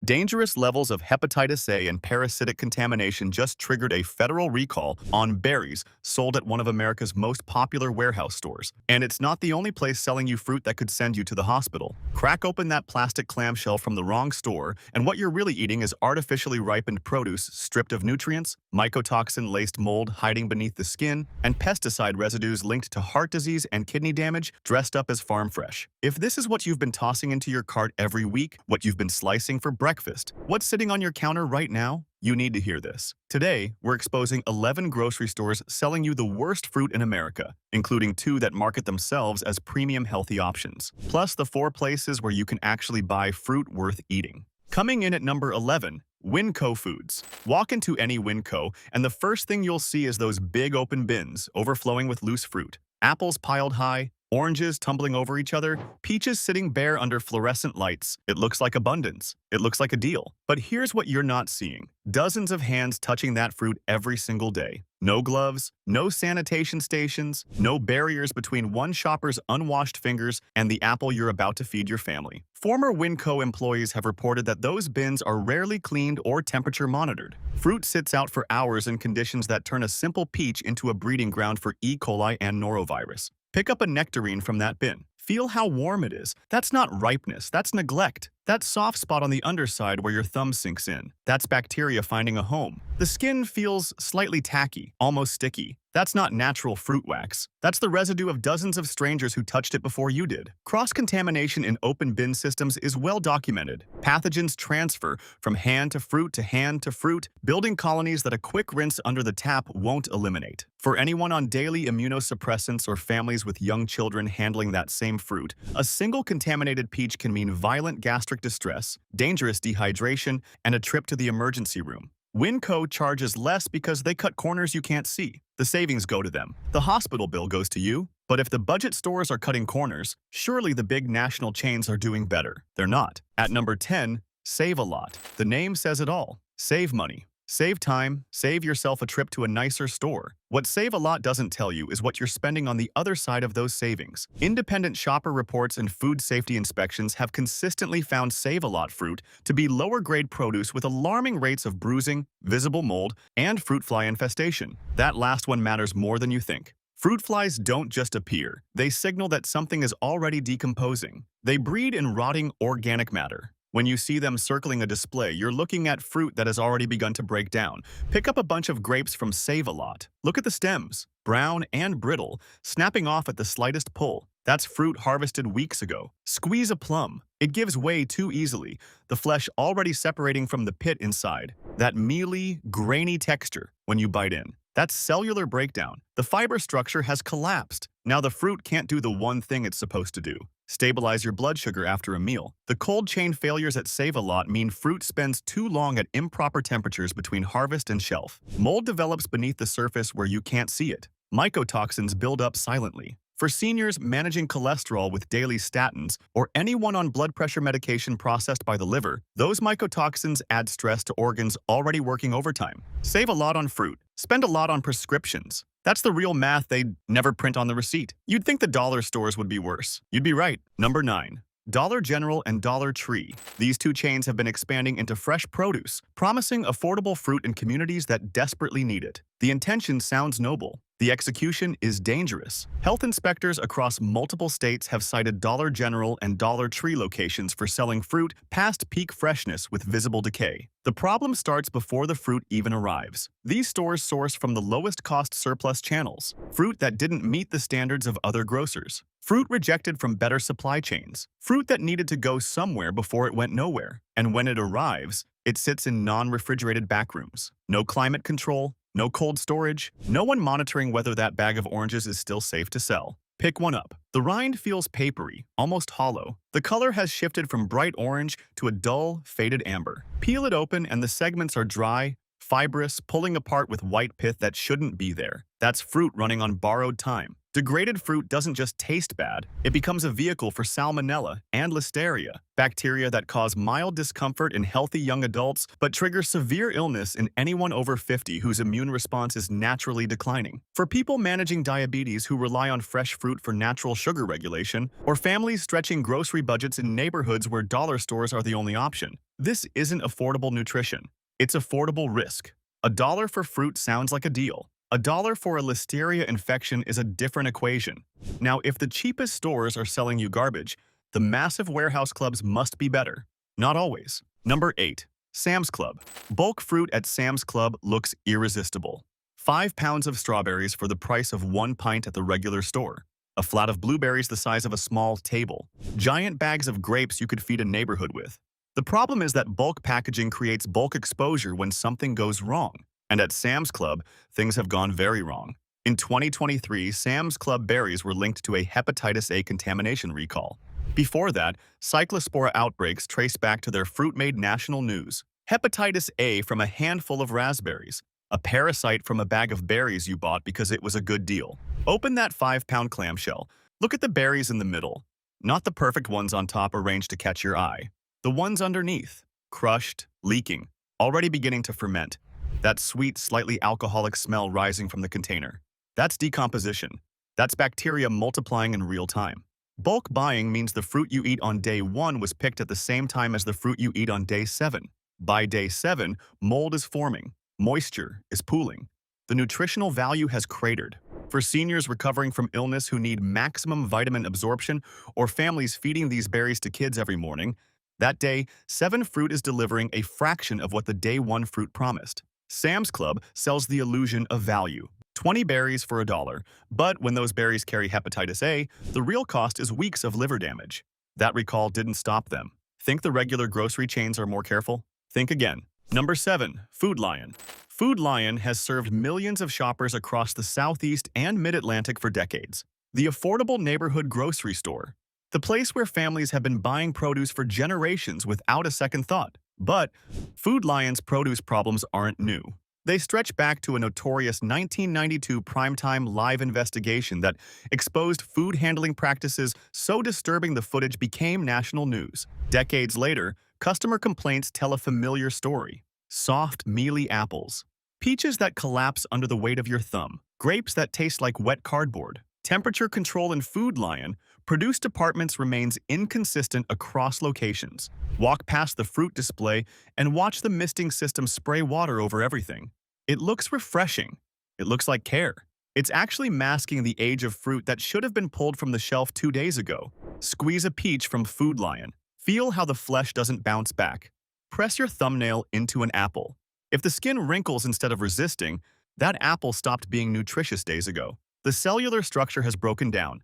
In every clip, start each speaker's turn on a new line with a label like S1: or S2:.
S1: Dangerous levels of hepatitis A and parasitic contamination just triggered a federal recall on berries sold at one of America's most popular warehouse stores. And it's not the only place selling you fruit that could send you to the hospital. Crack open that plastic clamshell from the wrong store, and what you're really eating is artificially ripened produce stripped of nutrients, mycotoxin-laced mold hiding beneath the skin, and pesticide residues linked to heart disease and kidney damage dressed up as farm fresh. If this is what you've been tossing into your cart every week, what you've been slicing for breakfast, what's sitting on your counter right now, you need to hear this. Today, we're exposing 11 grocery stores selling you the worst fruit in America, including 2 that market themselves as premium healthy options, plus the 4 places where you can actually buy fruit worth eating. Coming in at number 11, WinCo Foods. Walk into any WinCo, and the first thing you'll see is those big open bins overflowing with loose fruit. Apples piled high, oranges tumbling over each other, peaches sitting bare under fluorescent lights. It looks like abundance. It looks like a deal. But here's what you're not seeing. Dozens of hands touching that fruit every single day. No gloves, no sanitation stations, no barriers between one shopper's unwashed fingers and the apple you're about to feed your family. Former WinCo employees have reported that those bins are rarely cleaned or temperature monitored. Fruit sits out for hours in conditions that turn a simple peach into a breeding ground for E. coli and norovirus. Pick up a nectarine from that bin. Feel how warm it is. That's not ripeness, that's neglect. That soft spot on the underside where your thumb sinks in, that's bacteria finding a home. The skin feels slightly tacky, almost sticky. That's not natural fruit wax. That's the residue of dozens of strangers who touched it before you did. Cross-contamination in open bin systems is well documented. Pathogens transfer from hand to fruit, building colonies that a quick rinse under the tap won't eliminate. For anyone on daily immunosuppressants or families with young children handling that same fruit, a single contaminated peach can mean violent gastric distress, dangerous dehydration, and a trip to the emergency room. WinCo charges less because they cut corners you can't see. The savings go to them. The hospital bill goes to you. But if the budget stores are cutting corners, surely the big national chains are doing better. They're not. At number 10, Save a Lot. The name says it all. Save money. Save time, save yourself a trip to a nicer store. What Save a Lot doesn't tell you is what you're spending on the other side of those savings. Independent shopper reports and food safety inspections have consistently found Save a Lot fruit to be lower-grade produce with alarming rates of bruising, visible mold, and fruit fly infestation. That last one matters more than you think. Fruit flies don't just appear. They signal that something is already decomposing. They breed in rotting organic matter. When you see them circling a display, you're looking at fruit that has already begun to break down. Pick up a bunch of grapes from Save a Lot. Look at the stems, brown and brittle, snapping off at the slightest pull. That's fruit harvested weeks ago. Squeeze a plum. It gives way too easily, the flesh already separating from the pit inside. That mealy, grainy texture when you bite in. That's cellular breakdown. The fiber structure has collapsed. Now the fruit can't do the one thing it's supposed to do. Stabilize your blood sugar after a meal. The cold chain failures at Save a Lot mean fruit spends too long at improper temperatures between harvest and shelf. Mold develops beneath the surface where you can't see it. Mycotoxins build up silently. For seniors managing cholesterol with daily statins, or anyone on blood pressure medication processed by the liver, those mycotoxins add stress to organs already working overtime. Save a lot on fruit. Spend a lot on prescriptions. That's the real math they'd never print on the receipt. You'd think the dollar stores would be worse. You'd be right. Number 9. Dollar General and Dollar Tree. These 2 chains have been expanding into fresh produce, promising affordable fruit in communities that desperately need it. The intention sounds noble. The execution is dangerous. Health inspectors across multiple states have cited Dollar General and Dollar Tree locations for selling fruit past peak freshness with visible decay. The problem starts before the fruit even arrives. These stores source from the lowest cost surplus channels, fruit that didn't meet the standards of other grocers, fruit rejected from better supply chains, fruit that needed to go somewhere before it went nowhere. And when it arrives, it sits in non-refrigerated backrooms. No climate control, no cold storage, no one monitoring whether that bag of oranges is still safe to sell. Pick one up. The rind feels papery, almost hollow. The color has shifted from bright orange to a dull, faded amber. Peel it open and the segments are dry, fibrous, pulling apart with white pith that shouldn't be there. That's fruit running on borrowed time. Degraded fruit doesn't just taste bad, it becomes a vehicle for salmonella and listeria, bacteria that cause mild discomfort in healthy young adults but trigger severe illness in anyone over 50 whose immune response is naturally declining. For people managing diabetes who rely on fresh fruit for natural sugar regulation, or families stretching grocery budgets in neighborhoods where dollar stores are the only option, This isn't affordable nutrition. It's affordable risk. $1 for fruit sounds like a deal. $1 for a listeria infection is a different equation. Now, if the cheapest stores are selling you garbage, the massive warehouse clubs must be better. Not always. Number 8. Sam's Club. Bulk fruit at Sam's Club looks irresistible. 5 pounds of strawberries for the price of 1 pint at the regular store. A flat of blueberries the size of a small table. Giant bags of grapes you could feed a neighborhood with. The problem is that bulk packaging creates bulk exposure when something goes wrong. And at Sam's Club, things have gone very wrong. In 2023, Sam's Club berries were linked to a hepatitis A contamination recall. Before that, cyclospora outbreaks traced back to their fruit-made national news. Hepatitis A from a handful of raspberries. A parasite from a bag of berries you bought because it was a good deal. Open that 5-pound clamshell. Look at the berries in the middle. Not the perfect ones on top arranged to catch your eye. The ones underneath. Crushed, leaking, already beginning to ferment. That sweet, slightly alcoholic smell rising from the container. That's decomposition. That's bacteria multiplying in real time. Bulk buying means the fruit you eat on day 1 was picked at the same time as the fruit you eat on day 7. By day 7, mold is forming. Moisture is pooling. The nutritional value has cratered. For seniors recovering from illness who need maximum vitamin absorption or families feeding these berries to kids every morning, that day, 7 fruit is delivering a fraction of what the day 1 fruit promised. Sam's Club sells the illusion of value. 20 berries for $1, but when those berries carry hepatitis A, the real cost is weeks of liver damage. That recall didn't stop them. Think the regular grocery chains are more careful? Think again. Number 7. Food Lion. Food Lion has served millions of shoppers across the Southeast and Mid-Atlantic for decades. The affordable neighborhood grocery store. The place where families have been buying produce for generations without a second thought. But Food Lion's produce problems aren't new. They stretch back to a notorious 1992 primetime live investigation that exposed food handling practices so disturbing the footage became national news. Decades later, customer complaints tell a familiar story. Soft, mealy apples. Peaches that collapse under the weight of your thumb. Grapes that taste like wet cardboard. Temperature control in Food Lion, produce departments remains inconsistent across locations. Walk past the fruit display and watch the misting system spray water over everything. It looks refreshing. It looks like care. It's actually masking the age of fruit that should have been pulled from the shelf 2 days ago. Squeeze a peach from Food Lion. Feel how the flesh doesn't bounce back. Press your thumbnail into an apple. If the skin wrinkles instead of resisting, that apple stopped being nutritious days ago. The cellular structure has broken down.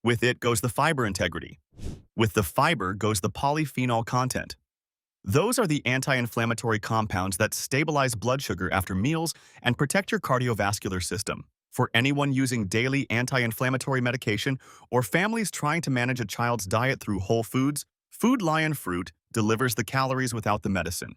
S1: With it goes the fiber integrity. With the fiber goes the polyphenol content. Those are the anti-inflammatory compounds that stabilize blood sugar after meals and protect your cardiovascular system. For anyone using daily anti-inflammatory medication or families trying to manage a child's diet through whole foods, Food Lion fruit delivers the calories without the medicine.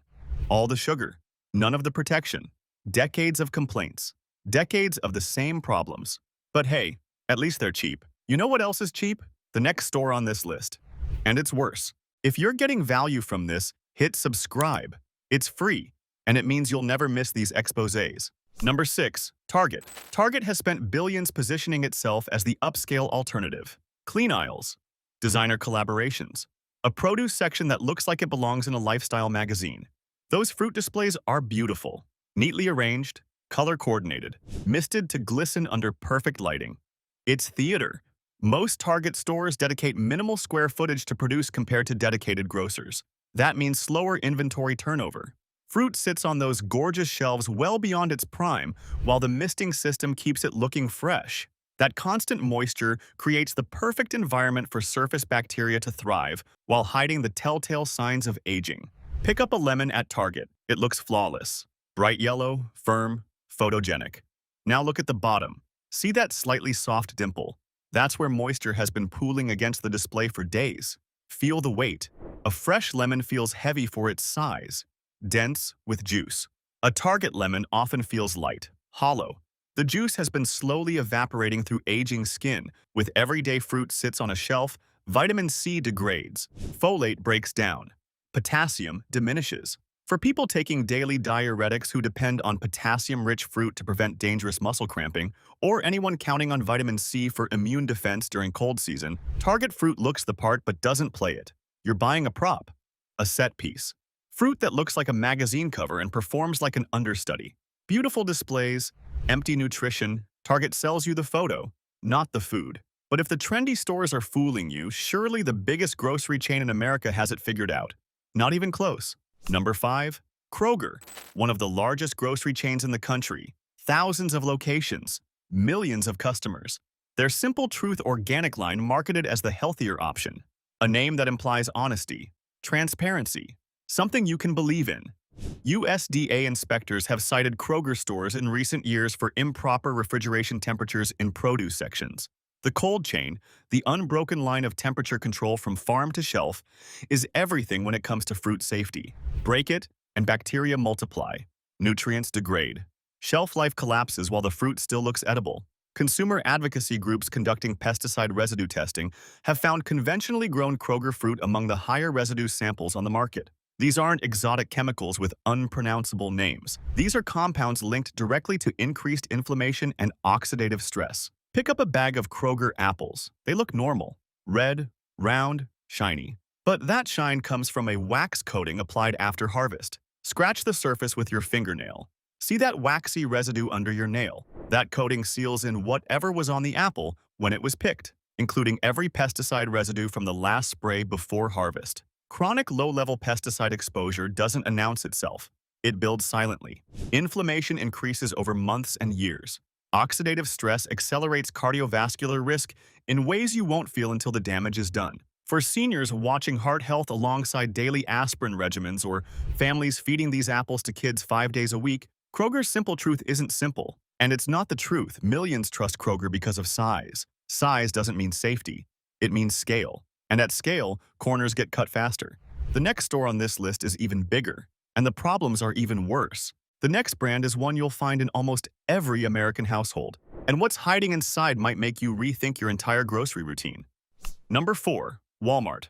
S1: All the sugar, none of the protection. Decades of complaints. Decades of the same problems. But hey, at least they're cheap. You know what else is cheap? The next store on this list. And it's worse. If you're getting value from this, hit subscribe. It's free, and it means you'll never miss these exposés. Number 6. Target. Target has spent billions positioning itself as the upscale alternative. Clean aisles. Designer collaborations. A produce section that looks like it belongs in a lifestyle magazine. Those fruit displays are beautiful. Neatly arranged, color-coordinated, misted to glisten under perfect lighting. It's theater. Most Target stores dedicate minimal square footage to produce compared to dedicated grocers. That means slower inventory turnover. Fruit sits on those gorgeous shelves well beyond its prime, while the misting system keeps it looking fresh. That constant moisture creates the perfect environment for surface bacteria to thrive while hiding the telltale signs of aging. Pick up a lemon at Target. It looks flawless. Bright yellow, firm, photogenic. Now look at the bottom. See that slightly soft dimple? That's where moisture has been pooling against the display for days. Feel the weight. A fresh lemon feels heavy for its size, dense with juice. A Target lemon often feels light, hollow. The juice has been slowly evaporating through aging skin. With everyday fruit sits on a shelf, vitamin C degrades, folate breaks down, potassium diminishes. For people taking daily diuretics who depend on potassium-rich fruit to prevent dangerous muscle cramping, or anyone counting on vitamin C for immune defense during cold season, Target fruit looks the part but doesn't play it. You're buying a prop, a set piece. Fruit that looks like a magazine cover and performs like an understudy. Beautiful displays, empty nutrition. Target sells you the photo, not the food. But if the trendy stores are fooling you, surely the biggest grocery chain in America has it figured out. Not even close. Number 5. Kroger, one of the largest grocery chains in the country. Thousands of locations, millions of customers. Their Simple Truth organic line marketed as the healthier option. A name that implies honesty, transparency, something you can believe in. USDA inspectors have cited Kroger stores in recent years for improper refrigeration temperatures in produce sections. The cold chain, the unbroken line of temperature control from farm to shelf, is everything when it comes to fruit safety. Break it, and bacteria multiply. Nutrients degrade. Shelf life collapses while the fruit still looks edible. Consumer advocacy groups conducting pesticide residue testing have found conventionally grown Kroger fruit among the higher residue samples on the market. These aren't exotic chemicals with unpronounceable names. These are compounds linked directly to increased inflammation and oxidative stress. Pick up a bag of Kroger apples. They look normal. Red, round, shiny. But that shine comes from a wax coating applied after harvest. Scratch the surface with your fingernail. See that waxy residue under your nail? That coating seals in whatever was on the apple when it was picked, including every pesticide residue from the last spray before harvest. Chronic low-level pesticide exposure doesn't announce itself. It builds silently. Inflammation increases over months and years. Oxidative stress accelerates cardiovascular risk in ways you won't feel until the damage is done. For seniors watching heart health alongside daily aspirin regimens or families feeding these apples to kids 5 days a week, Kroger's Simple Truth isn't simple. And it's not the truth. Millions trust Kroger because of size. Size doesn't mean safety. It means scale. And at scale, corners get cut faster. The next store on this list is even bigger, and the problems are even worse. The next brand is one you'll find in almost every American household, and what's hiding inside might make you rethink your entire grocery routine. Number 4. Walmart,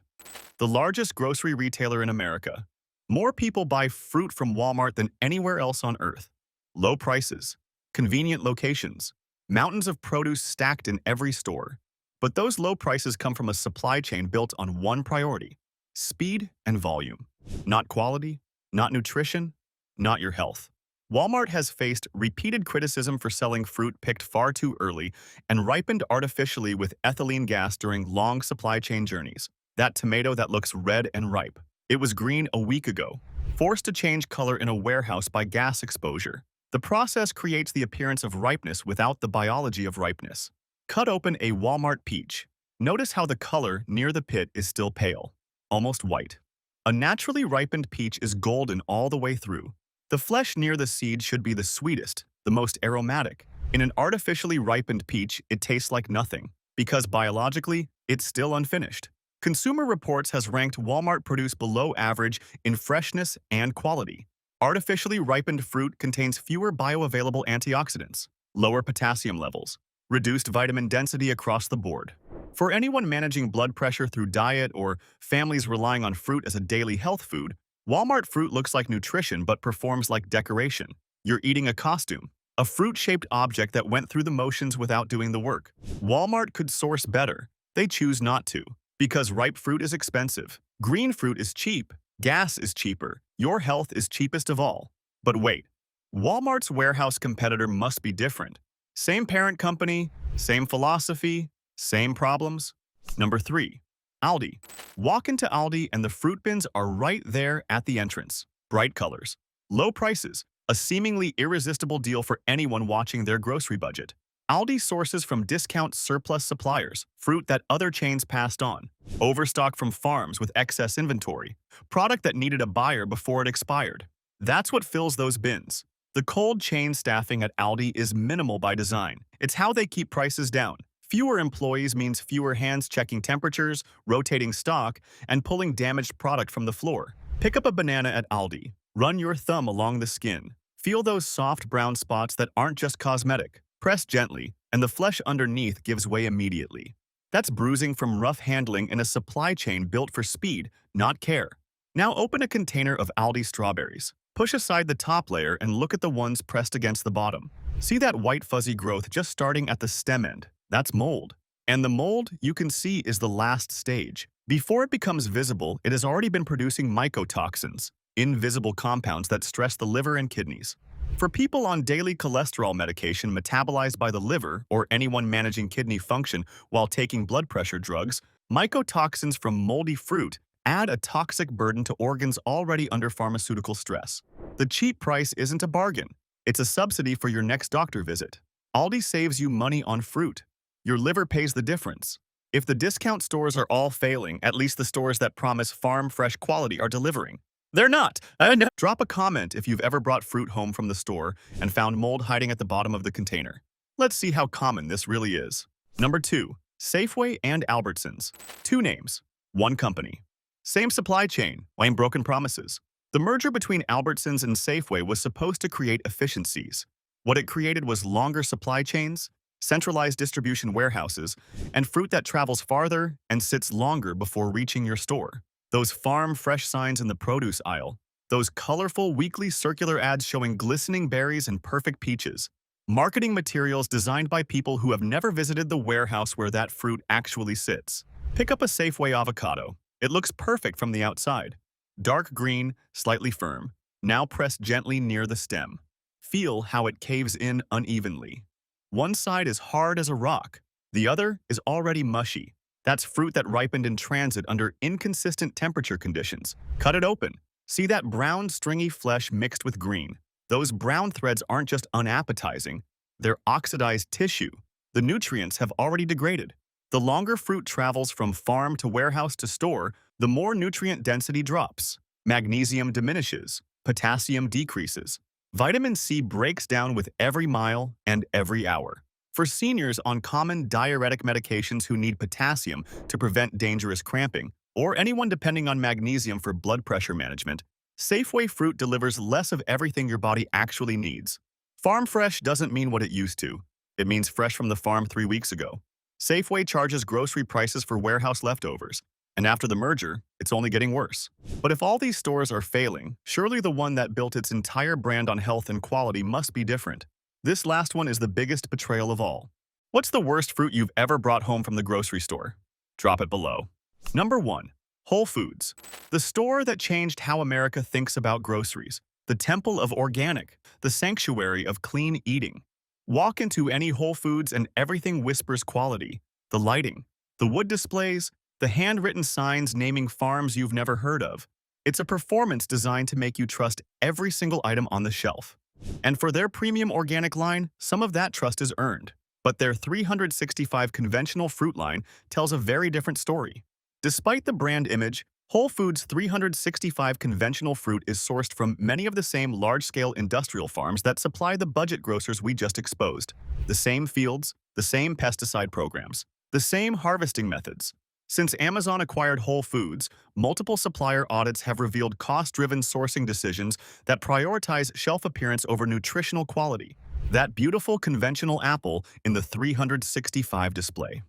S1: the largest grocery retailer in America. More people buy fruit from Walmart than anywhere else on earth. Low prices, convenient locations, mountains of produce stacked in every store. But those low prices come from a supply chain built on one priority: speed and volume. Not quality, not nutrition, not your health. Walmart has faced repeated criticism for selling fruit picked far too early and ripened artificially with ethylene gas during long supply chain journeys. That tomato that looks red and ripe. It was green a week ago, forced to change color in a warehouse by gas exposure. The process creates the appearance of ripeness without the biology of ripeness. Cut open a Walmart peach. Notice how the color near the pit is still pale, almost white. A naturally ripened peach is golden all the way through. The flesh near the seed should be the sweetest, the most aromatic. In an artificially ripened peach, it tastes like nothing, because biologically, it's still unfinished. Consumer Reports has ranked Walmart produce below average in freshness and quality. Artificially ripened fruit contains fewer bioavailable antioxidants, lower potassium levels, reduced vitamin density across the board. For anyone managing blood pressure through diet or families relying on fruit as a daily health food, Walmart fruit looks like nutrition but performs like decoration. You're eating a costume, a fruit-shaped object that went through the motions without doing the work. Walmart could source better. They choose not to. Because ripe fruit is expensive. Green fruit is cheap. Gas is cheaper. Your health is cheapest of all. But wait, Walmart's warehouse competitor must be different. Same parent company, same philosophy, same problems. Number 3. Aldi. Walk into Aldi and the fruit bins are right there at the entrance. Bright colors, low prices, a seemingly irresistible deal for anyone watching their grocery budget. Aldi sources from discount surplus suppliers, fruit that other chains passed on, overstock from farms with excess inventory, product that needed a buyer before it expired. That's what fills those bins. The cold chain staffing at Aldi is minimal by design. It's how they keep prices down. Fewer employees means fewer hands checking temperatures, rotating stock, and pulling damaged product from the floor. Pick up a banana at Aldi. Run your thumb along the skin. Feel those soft brown spots that aren't just cosmetic. Press gently, and the flesh underneath gives way immediately. That's bruising from rough handling in a supply chain built for speed, not care. Now open a container of Aldi strawberries. Push aside the top layer and look at the ones pressed against the bottom. See that white fuzzy growth just starting at the stem end? That's mold. And the mold, you can see, is the last stage. Before it becomes visible, it has already been producing mycotoxins. invisible compounds that stress the liver and kidneys. For people on daily cholesterol medication metabolized by the liver or anyone managing kidney function while taking blood pressure drugs, mycotoxins from moldy fruit add a toxic burden to organs already under pharmaceutical stress. The cheap price isn't a bargain. It's a subsidy for your next doctor visit. Aldi saves you money on fruit. Your liver pays the difference. If the discount stores are all failing, at least the stores that promise farm-fresh quality are delivering. They're not. No. Drop a comment if you've ever brought fruit home from the store and found mold hiding at the bottom of the container. Let's see how common this really is. Number 2. Safeway and Albertsons. 2 names, 1 company. Same supply chain, same broken promises. The merger between Albertsons and Safeway was supposed to create efficiencies. What it created was longer supply chains, centralized distribution warehouses, and fruit that travels farther and sits longer before reaching your store. Those farm-fresh signs in the produce aisle, those colorful weekly circular ads showing glistening berries and perfect peaches, marketing materials designed by people who have never visited the warehouse where that fruit actually sits. Pick up a Safeway avocado. It looks perfect from the outside. Dark green, slightly firm, now pressed gently near the stem. Feel how it caves in unevenly. One side is hard as a rock, the other is already mushy. That's fruit that ripened in transit under inconsistent temperature conditions. Cut it open. See that brown, stringy flesh mixed with green. Those brown threads aren't just unappetizing, they're oxidized tissue. The nutrients have already degraded. The longer fruit travels from farm to warehouse to store, the more nutrient density drops. Magnesium diminishes, potassium decreases. Vitamin C breaks down with every mile and every hour. For seniors on common diuretic medications who need potassium to prevent dangerous cramping, or anyone depending on magnesium for blood pressure management, Safeway fruit delivers less of everything your body actually needs. Farm fresh doesn't mean what it used to. It means fresh from the farm 3 weeks ago. Safeway charges grocery prices for warehouse leftovers, and after the merger, it's only getting worse. But if all these stores are failing, surely the one that built its entire brand on health and quality must be different. This last one is the biggest betrayal of all. What's the worst fruit you've ever brought home from the grocery store? Drop it below. Number 1. Whole Foods. The store that changed how America thinks about groceries. The temple of organic. The sanctuary of clean eating. Walk into any Whole Foods and everything whispers quality. The lighting, the wood displays, the handwritten signs naming farms you've never heard of. It's a performance designed to make you trust every single item on the shelf. And for their premium organic line, some of that trust is earned. But their 365 conventional fruit line tells a very different story. Despite the brand image, Whole Foods' 365 conventional fruit is sourced from many of the same large-scale industrial farms that supply the budget grocers we just exposed. The same fields, the same pesticide programs, the same harvesting methods. Since Amazon acquired Whole Foods, multiple supplier audits have revealed cost-driven sourcing decisions that prioritize shelf appearance over nutritional quality. That beautiful conventional apple in the 365 display.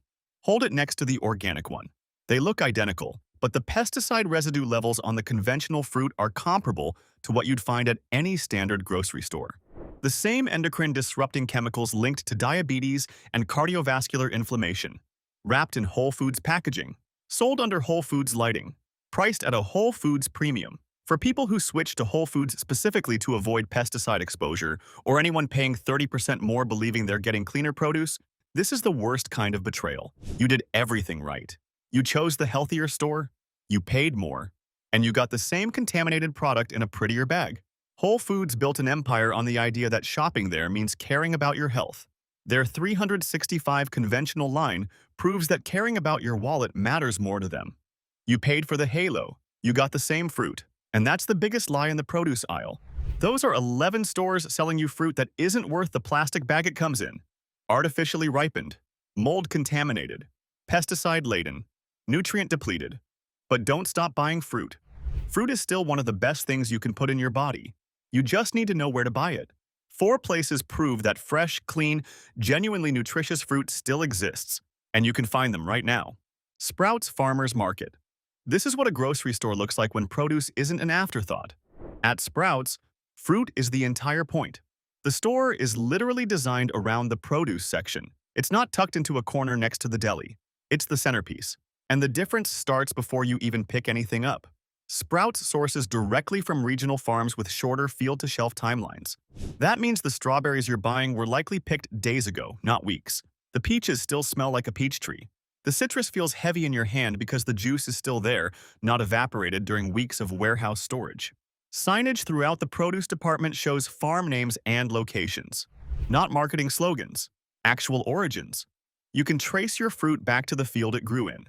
S1: Hold it next to the organic one. They look identical, but the pesticide residue levels on the conventional fruit are comparable to what you'd find at any standard grocery store. The same endocrine-disrupting chemicals linked to diabetes and cardiovascular inflammation. Wrapped in Whole Foods packaging, sold under Whole Foods lighting, priced at a Whole Foods premium. For people who switch to Whole Foods specifically to avoid pesticide exposure, or anyone paying 30% more believing they're getting cleaner produce, this is the worst kind of betrayal. You did everything right. You chose the healthier store, you paid more, and you got the same contaminated product in a prettier bag. Whole Foods built an empire on the idea that shopping there means caring about your health. Their 365 conventional line proves that caring about your wallet matters more to them. You paid for the halo, you got the same fruit, and that's the biggest lie in the produce aisle. Those are 11 stores selling you fruit that isn't worth the plastic bag it comes in. Artificially ripened, mold contaminated, pesticide laden, nutrient depleted. But don't stop buying fruit. Fruit is still one of the best things you can put in your body. You just need to know where to buy it. 4 places prove that fresh, clean, genuinely nutritious fruit still exists, and you can find them right now. Sprouts Farmers Market. This is what a grocery store looks like when produce isn't an afterthought. At Sprouts, fruit is the entire point. The store is literally designed around the produce section. It's not tucked into a corner next to the deli. It's the centerpiece. And the difference starts before you even pick anything up. Sprouts sources directly from regional farms with shorter field-to-shelf timelines. That means the strawberries you're buying were likely picked days ago, not weeks. The peaches still smell like a peach tree. The citrus feels heavy in your hand because the juice is still there, not evaporated during weeks of warehouse storage. Signage throughout the produce department shows farm names and locations, not marketing slogans, actual origins. You can trace your fruit back to the field it grew in.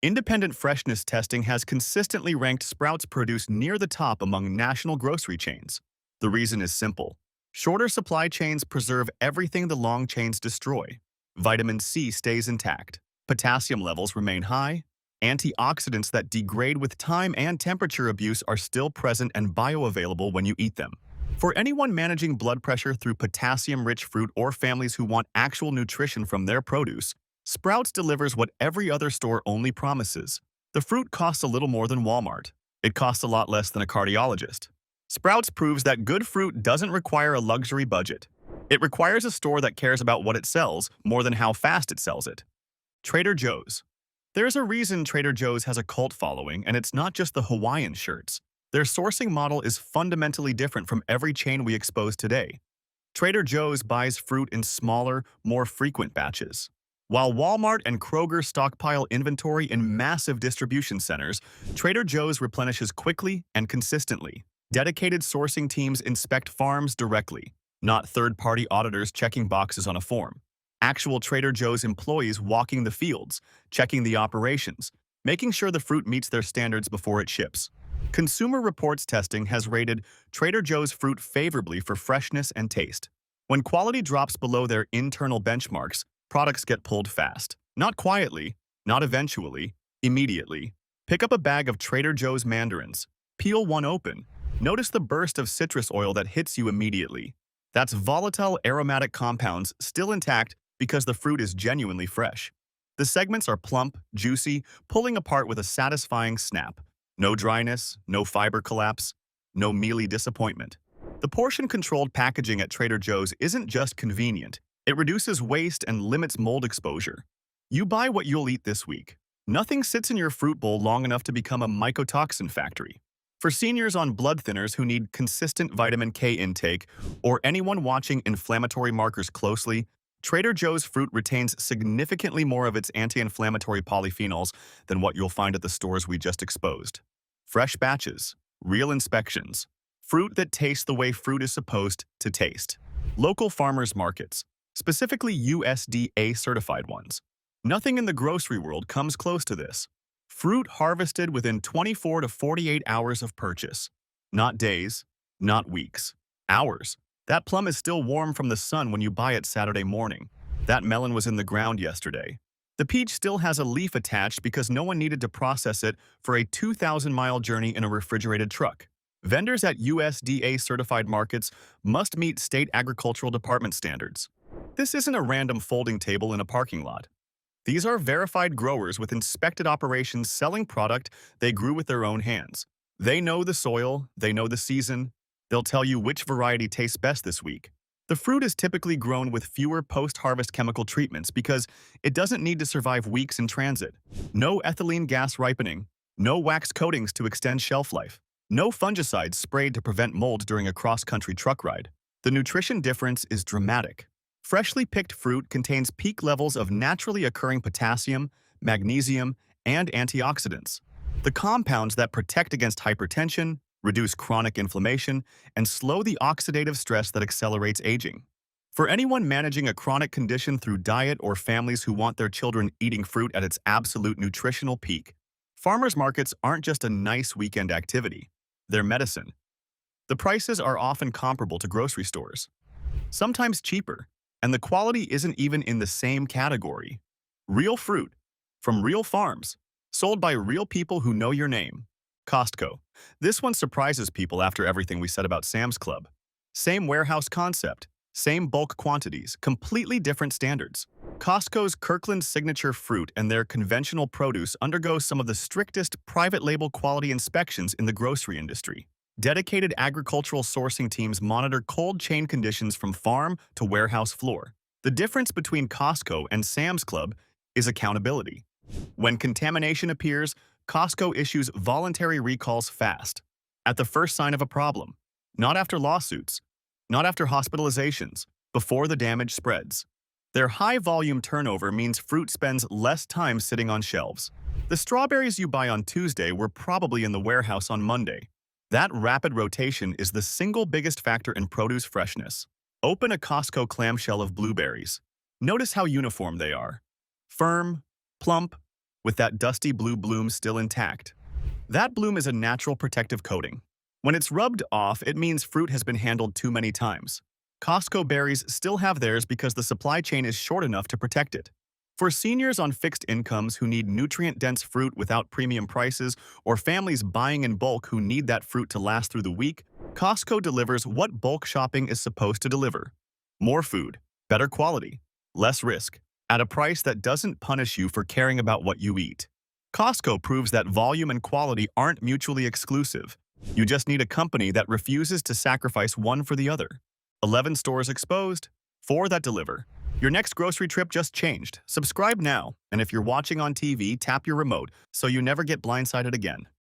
S1: Independent freshness testing has consistently ranked Sprouts produce near the top among national grocery chains. The reason is simple. Shorter supply chains preserve everything the long chains destroy. Vitamin C stays intact. Potassium levels remain high. Antioxidants that degrade with time and temperature abuse are still present and bioavailable when you eat them. For anyone managing blood pressure through potassium-rich fruit or families who want actual nutrition from their produce, Sprouts delivers what every other store only promises. The fruit costs a little more than Walmart. It costs a lot less than a cardiologist. Sprouts proves that good fruit doesn't require a luxury budget. It requires a store that cares about what it sells more than how fast it sells it. Trader Joe's. There's a reason Trader Joe's has a cult following, and it's not just the Hawaiian shirts. Their sourcing model is fundamentally different from every chain we expose today. Trader Joe's buys fruit in smaller, more frequent batches. While Walmart and Kroger stockpile inventory in massive distribution centers, Trader Joe's replenishes quickly and consistently. Dedicated sourcing teams inspect farms directly, not third-party auditors checking boxes on a form. Actual Trader Joe's employees walking the fields, checking the operations, making sure the fruit meets their standards before it ships. Consumer Reports testing has rated Trader Joe's fruit favorably for freshness and taste. When quality drops below their internal benchmarks, products get pulled fast. Not quietly, not eventually, immediately. Pick up a bag of Trader Joe's mandarins. Peel one open. Notice the burst of citrus oil that hits you immediately. That's volatile aromatic compounds still intact because the fruit is genuinely fresh. The segments are plump, juicy, pulling apart with a satisfying snap. No dryness, no fiber collapse, no mealy disappointment. The portion-controlled packaging at Trader Joe's isn't just convenient. It reduces waste and limits mold exposure. You buy what you'll eat this week. Nothing sits in your fruit bowl long enough to become a mycotoxin factory. For seniors on blood thinners who need consistent vitamin K intake, or anyone watching inflammatory markers closely, Trader Joe's fruit retains significantly more of its anti-inflammatory polyphenols than what you'll find at the stores we just exposed. Fresh batches, real inspections, fruit that tastes the way fruit is supposed to taste. Local farmers markets, specifically USDA-certified ones. Nothing in the grocery world comes close to this. Fruit harvested within 24 to 48 hours of purchase. Not days, not weeks. Hours. That plum is still warm from the sun when you buy it Saturday morning. That melon was in the ground yesterday. The peach still has a leaf attached because no one needed to process it for a 2,000-mile journey in a refrigerated truck. Vendors at USDA-certified markets must meet state agricultural department standards. This isn't a random folding table in a parking lot. These are verified growers with inspected operations selling product they grew with their own hands. They know the soil, they know the season. They'll tell you which variety tastes best this week. The fruit is typically grown with fewer post-harvest chemical treatments because it doesn't need to survive weeks in transit. No ethylene gas ripening, no wax coatings to extend shelf life, no fungicides sprayed to prevent mold during a cross-country truck ride. The nutrition difference is dramatic. Freshly picked fruit contains peak levels of naturally occurring potassium, magnesium, and antioxidants. The compounds that protect against hypertension, reduce chronic inflammation, and slow the oxidative stress that accelerates aging. For anyone managing a chronic condition through diet or families who want their children eating fruit at its absolute nutritional peak, farmers markets aren't just a nice weekend activity. They're medicine. The prices are often comparable to grocery stores, sometimes cheaper, and the quality isn't even in the same category. Real fruit, from real farms, sold by real people who know your name. Costco. This one surprises people after everything we said about Sam's Club. Same warehouse concept, same bulk quantities, completely different standards. Costco's Kirkland Signature Fruit and their conventional produce undergo some of the strictest private label quality inspections in the grocery industry. Dedicated agricultural sourcing teams monitor cold chain conditions from farm to warehouse floor. The difference between Costco and Sam's Club is accountability. When contamination appears, Costco issues voluntary recalls fast, at the first sign of a problem, not after lawsuits, not after hospitalizations, before the damage spreads. Their high-volume turnover means fruit spends less time sitting on shelves. The strawberries you buy on Tuesday were probably in the warehouse on Monday. That rapid rotation is the single biggest factor in produce freshness. Open a Costco clamshell of blueberries. Notice how uniform they are. Firm, plump, with that dusty blue bloom still intact. That bloom is a natural protective coating. When it's rubbed off, it means fruit has been handled too many times. Costco berries still have theirs because the supply chain is short enough to protect it. For seniors on fixed incomes who need nutrient-dense fruit without premium prices, or families buying in bulk who need that fruit to last through the week, Costco delivers what bulk shopping is supposed to deliver. More food, better quality, less risk, at a price that doesn't punish you for caring about what you eat. Costco proves that volume and quality aren't mutually exclusive. You just need a company that refuses to sacrifice one for the other. 11 stores exposed, 4 that deliver. Your next grocery trip just changed. Subscribe now, and if you're watching on TV, tap your remote so you never get blindsided again.